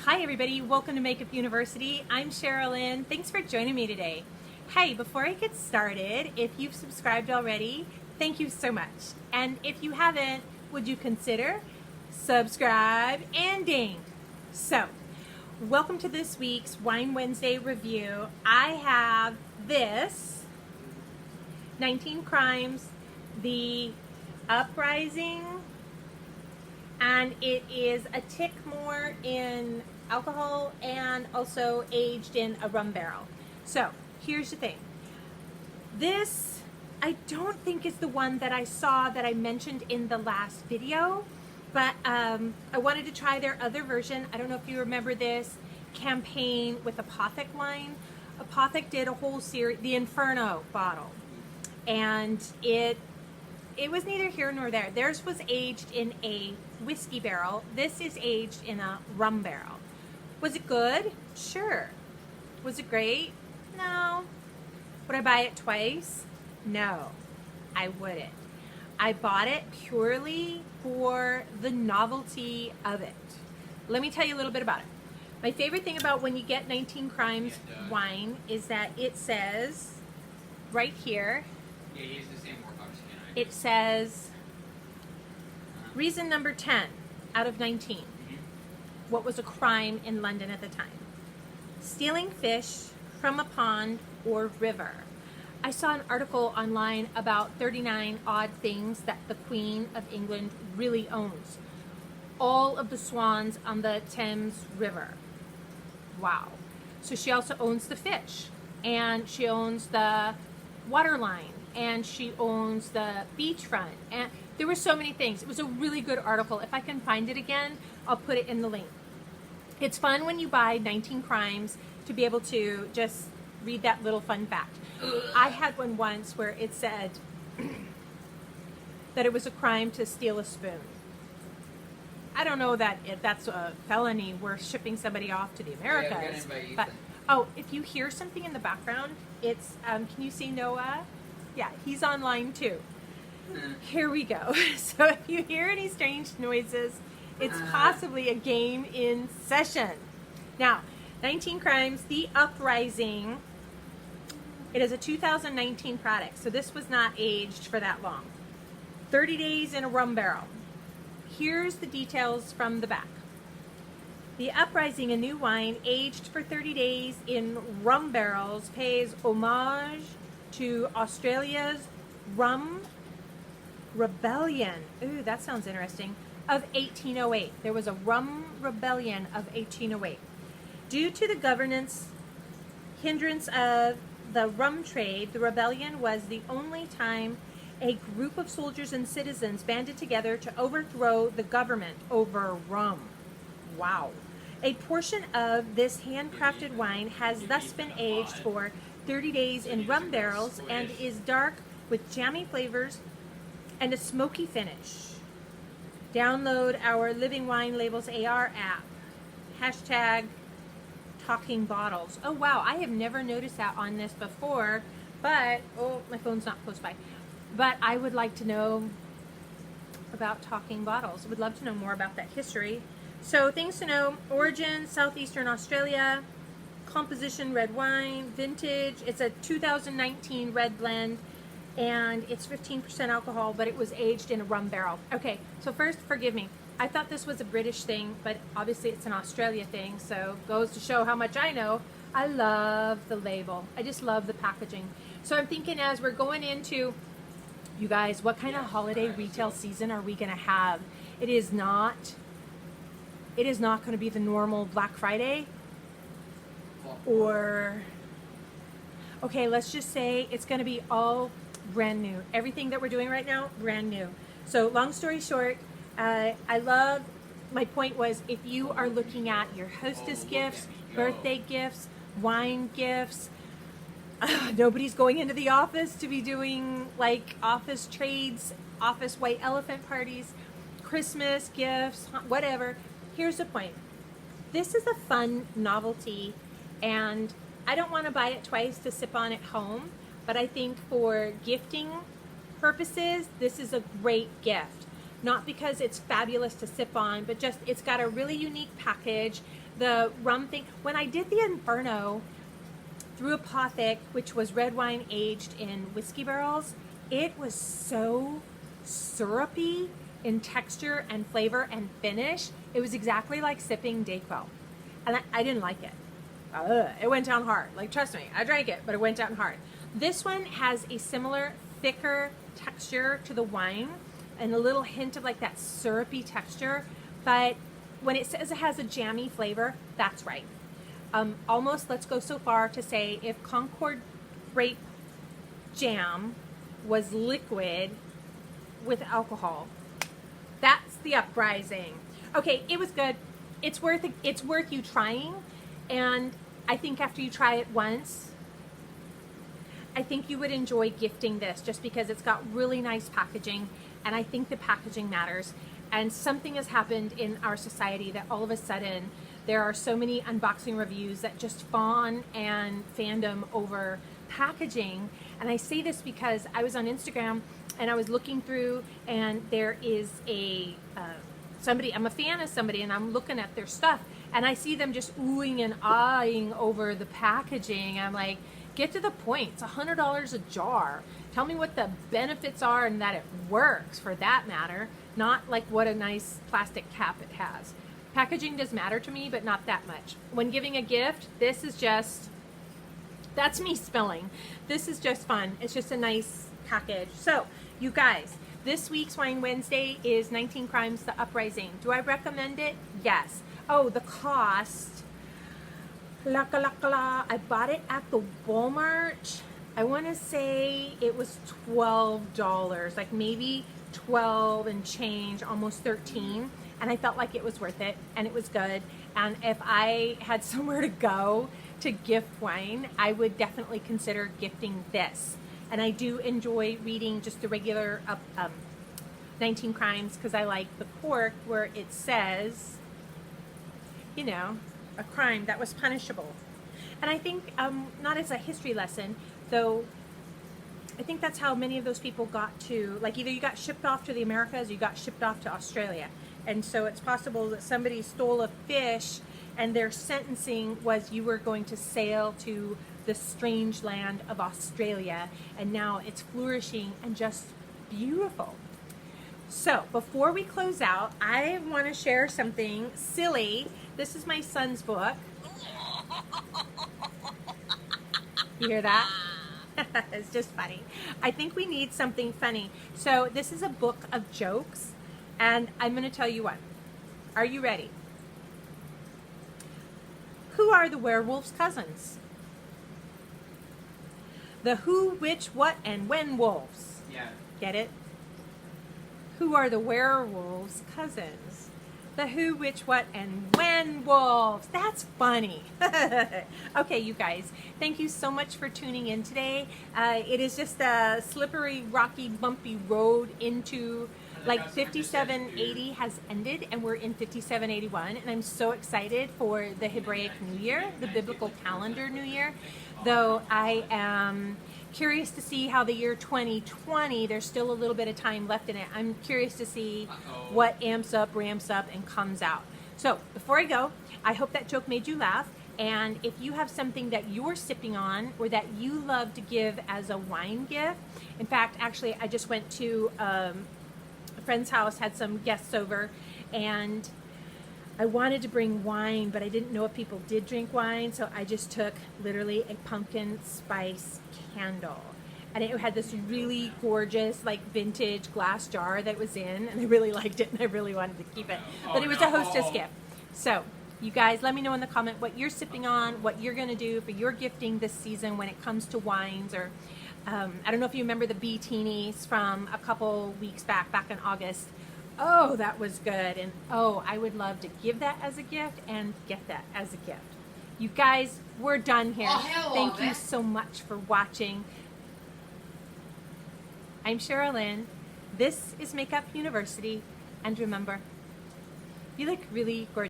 Hi everybody, welcome to Makeup University. I'm Sherilyn. Thanks for joining me today. Hey, before I get started, if you've subscribed already, thank you so much. And if you haven't, would you consider subscribe and ding? So, welcome to this week's Wine Wednesday review. I have this 19 Crimes, the Uprising, and it is a tick more in alcohol and also aged in a rum barrel. So here's the thing. This, I don't think is the one that I saw that I mentioned in the last video, but I wanted to try their other version. I don't know if you remember this campaign with Apothic wine. Apothic did a whole series, the Inferno bottle, and it was neither here nor there. Theirs was aged in a whiskey barrel. This is aged in a rum barrel. Was it good? Sure. Was it great? No. Would I buy it twice? No, I wouldn't. I bought it purely for the novelty of it. Let me tell you a little bit about it. My favorite thing about when you get 19 Crimes wine is that it says right here, it says reason number 10 out of 19. What was a crime in London at the time? Stealing fish from a pond or river. I saw an article online about 39 odd things that the Queen of England really owns. All of the swans on the Thames River. Wow. So she also owns the fish, and she owns the water line, and she owns the beachfront, and there were so many things. It was a really good article. If I can find it again, I'll put it in the link. It's fun when you buy 19 Crimes to be able to just read that little fun fact. I had one once where it said that it was a crime to steal a spoon. I don't know that if that's a felony, we're shipping somebody off to the Americas. But oh, if you hear something in the background, it's can you see Noah? Yeah, he's online too. Here we go. So if you hear any strange noises, it's possibly a game in session. Now, 19 Crimes, The Uprising. It is a 2019 product, so this was not aged for that long. 30 days in a rum barrel. Here's the details from the back. The Uprising, a new wine aged for 30 days in rum barrels, pays homage to Australia's rum rebellion. Ooh, that sounds interesting. Of 1808. There was a rum rebellion of 1808. Due to the governance hindrance of the rum trade, the rebellion was the only time a group of soldiers and citizens banded together to overthrow the government over rum. Wow. A portion of this handcrafted wine has thus been aged for 30 days in rum barrels and is dark with jammy flavors and a smoky finish. Download our Living Wine Labels AR app. Hashtag talking bottles. Oh wow, I have never noticed that on this before, but, oh, my phone's not close by. But I would like to know about talking bottles. I would love to know more about that history. So things to know: origin, Southeastern Australia, composition, red wine, vintage. It's a 2019 red blend, and it's 15% alcohol, but it was aged in a rum barrel. Okay, so first, forgive me. I thought this was a British thing, but obviously it's an Australia thing, so goes to show how much I know. I love the label. I just love the packaging. So I'm thinking as we're going into, you guys, what kind of holiday retail season are we going to have? It is not going to be the normal Black Friday, or, okay, let's just say it's going to be all brand new. Everything that we're doing right now, brand new. So long story short, my point was, if you are looking at your hostess gifts, birthday gifts, wine gifts, nobody's going into the office to be doing like office trades, office white elephant parties, Christmas gifts, whatever. Here's the point. This is a fun novelty, and I don't want to buy it twice to sip on at home, but I think for gifting purposes, this is a great gift. Not because it's fabulous to sip on, but just it's got a really unique package. the rum thing. When I did the Inferno through Apothic, which was red wine aged in whiskey barrels, it was so syrupy in texture and flavor and finish. It was exactly like sipping Dayquil. And I didn't like it. It went down hard. Like, trust me, I drank it, but it went down hard. This one has a similar, thicker texture to the wine and a little hint of like that syrupy texture. But when it says it has a jammy flavor, that's right. Almost, let's go so far to say if Concord grape jam was liquid with alcohol, that's the uprising. Okay, it was good. It's worth you trying, and I think after you try it once, I think you would enjoy gifting this just because it's got really nice packaging, and I think the packaging matters. And something has happened in our society that all of a sudden there are so many unboxing reviews that just fawn and fandom over packaging. And I say this because I was on Instagram and I was looking through, and there is a somebody, I'm a fan of somebody, and I'm looking at their stuff, and I see them just oohing and ahhing over the packaging. I'm like, get to the point. It's $100 a jar. Tell me what the benefits are and that it works, for that matter, not like what a nice plastic cap it has. Packaging does matter to me, but not that much. When giving a gift, this is just, that's me spilling. This is just fun. It's just a nice package. So, you guys, this week's Wine Wednesday is 19 Crimes, The Uprising. Do I recommend it? Yes. Oh, the cost. I bought it at the Walmart. I want to say it was $12, like maybe 12 and change, almost 13. And I felt like it was worth it, and it was good. And if I had somewhere to go to gift wine, I would definitely consider gifting this. And I do enjoy reading just the regular 19 Crimes, because I like the cork where it says, you know, a crime that was punishable. And I think, not as a history lesson, though, I think that's how many of those people got to, like, either you got shipped off to the Americas or you got shipped off to Australia. And so it's possible that somebody stole a fish and their sentencing was you were going to sail to the strange land of Australia, and now it's flourishing and just beautiful. So before we close out, I want to share something silly. This is my son's book. You hear that? It's just funny. I think we need something funny. So this is a book of jokes, and I'm going to tell you one. Are you ready? Who are the werewolves' cousins? The who, which, what, and when wolves. Yeah. Get it? Who are the werewolves' cousins? The who, which, what, and when wolves. That's funny. Okay, you guys, thank you so much for tuning in today. It is just a slippery, rocky, bumpy road into, like, 5780 has ended, and we're in 5781, and I'm so excited for the Hebraic New Year, the biblical calendar New Year, though I am curious to see how the year 2020, there's still a little bit of time left in it. I'm curious to see what amps up, ramps up, and comes out. So before I go, I hope that joke made you laugh. And if you have something that you're sipping on or that you love to give as a wine gift, in fact, actually, I just went to a friend's house, had some guests over, and I wanted to bring wine, but I didn't know if people did drink wine, so I just took literally a pumpkin spice candle. And it had this really gorgeous, like, vintage glass jar that it was in, and I really liked it, and I really wanted to keep it. But it was a hostess gift. So, you guys, let me know in the comment what you're sipping on, what you're going to do for your gifting this season when it comes to wines, or I don't know if you remember the Beatinis from a couple weeks back in August. Oh, that was good. And oh, I would love to give that as a gift and get that as a gift. You guys, we're done here. Thank you so much for watching. I'm Cheryl Lynn. This is Makeup University. And remember, you look really gorgeous.